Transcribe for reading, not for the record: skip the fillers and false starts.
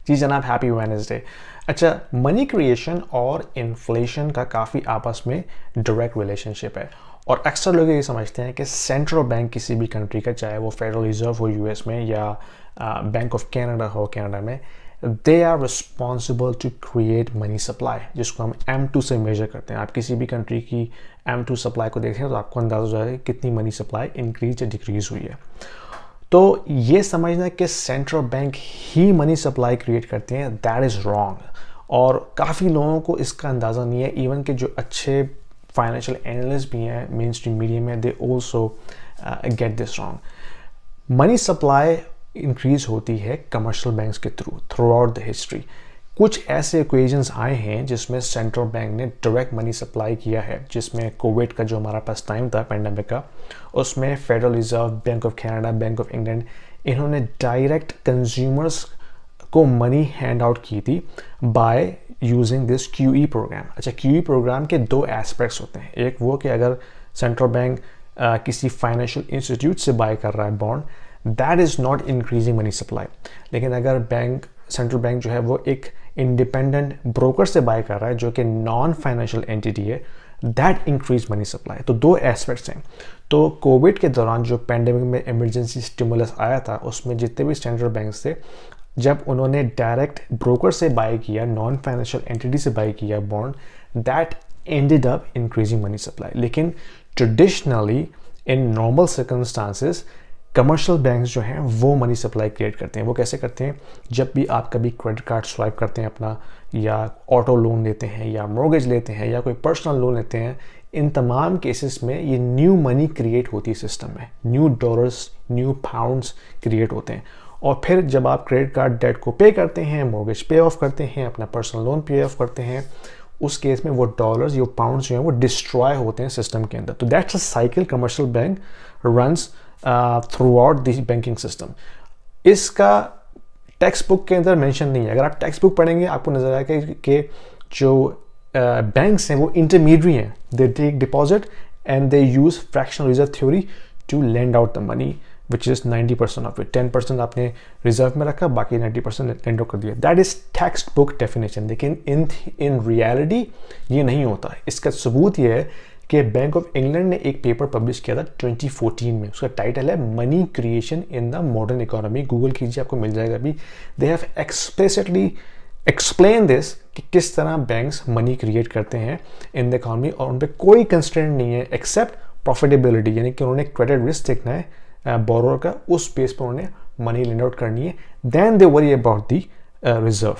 जी जनाब, happy Wednesday. अच्छा, money creation और इन्फ्लेशन का काफ़ी आपस में डायरेक्ट रिलेशनशिप है और अक्सर लोग ये समझते हैं कि सेंट्रल बैंक किसी भी कंट्री का, चाहे वो फेडरल रिजर्व हो यूएस में या बैंक ऑफ कनाडा हो कनाडा में, they are responsible to create money supply, जिसको हम M2 से मेजर करते हैं। आप किसी भी कंट्री की M2 सप्लाई को देखें तो आपको अंदाज़ा हो जाएगा कितनी मनी सप्लाई इंक्रीज या डिक्रीज हुई है। तो ये समझना कि सेंट्रल बैंक ही मनी सप्लाई क्रिएट करते हैं, दैट इज़ रॉन्ग। और काफ़ी लोगों को इसका अंदाज़ा नहीं है, इवन के जो अच्छे फाइनेंशियल एनालिस्ट भी हैं मेन स्ट्रीम मीडिया में, they also get this wrong. Money supply increase होती है कमर्शियल बैंक्स के थ्रू आउट द हिस्ट्री। कुछ ऐसे इक्वेशंस आए हैं जिसमें सेंट्रल बैंक ने डायरेक्ट मनी सप्लाई किया है, जिसमें कोविड का जो हमारा पास टाइम था पेंडेमिक का, उसमें federal reserve, bank of Canada, bank of England, इन्होंने डायरेक्ट कंज्यूमर्स को मनी हैंड आउट की थी by using this QE program. अच्छा, QE प्रोग्राम के दो एस्पेक्ट्स होते हैं। एक वो कि अगर सेंट्रल बैंक किसी फाइनेंशियल इंस्टीट्यूट से बाय कर रहा है bond, that is not increasing money supply. लेकिन अगर सेंट्रल बैंक जो है वो एक इंडिपेंडेंट ब्रोकर से बाय कर रहा है जो कि नॉन फाइनेंशियल एंटिटी है, दैट इंक्रीज मनी सप्लाई। तो दो एस्पेक्ट्स हैं। तो कोविड के दौरान जो पैंडेमिक में इमरजेंसी स्टिमुलस आया था, उसमें जितने भी सेंट्रल बैंक्स थे, जब उन्होंने डायरेक्ट ब्रोकर से बाय किया, नॉन फाइनेंशियल एंटिटी से बाय किया bond, that ended up increasing money supply. लेकिन traditionally in normal circumstances commercial banks जो हैं वो मनी सप्लाई क्रिएट करते हैं। वो कैसे करते हैं? जब भी आप कभी क्रेडिट कार्ड स्वाइप करते हैं अपना, या ऑटो लोन लेते हैं, या मॉर्गेज लेते हैं, या कोई पर्सनल लोन लेते हैं, इन तमाम केसेस में ये न्यू मनी क्रिएट होती है सिस्टम में। New dollars, new pounds create होते हैं। और फिर जब आप क्रेडिट कार्ड डेट को पे करते हैं, मॉर्गेज पे ऑफ करते हैं, अपना पर्सनल लोन पे ऑफ करते हैं, उस केस में वो डॉलर्स, ये पाउंड्स जो हैं वो डिस्ट्रॉय होते हैं सिस्टम के अंदर। तो that's a cycle commercial bank runs through out this banking system. इसका टेक्स्ट बुक के अंदर मेंशन नहीं है। अगर आप टेक्स्ट बुक पढ़ेंगे आपको नजर आएगा कि जो बैंक्स हैं वो इंटरमीडियरी हैं। They take deposit and they use fractional reserve theory to lend out the money which is 90% of it. 10% आपने रिजर्व में रखा, बाकी 90% लेंड आउट कर दिया। That is text book definition. लेकिन इन रियलिटी ये नहीं होता। इसका सबूत ये है कि बैंक ऑफ इंग्लैंड ने एक पेपर पब्लिश किया था 2014 में। उसका टाइटल है money creation in the modern economy. Google कीजिए, आपको मिल जाएगा अभी। They have explicitly explain this कि किस तरह बैंक्स मनी क्रिएट करते हैं इन द इकोनॉमी, और उन पर कोई कंस्ट्रेंट नहीं है एक्सेप्ट प्रॉफिटेबिलिटी, यानी कि उन्होंने क्रेडिट रिस्क देखना है बोरोर का, उस बेस पर उन्होंने मनी लेंड आउट करनी है। Then they worry about the reserve.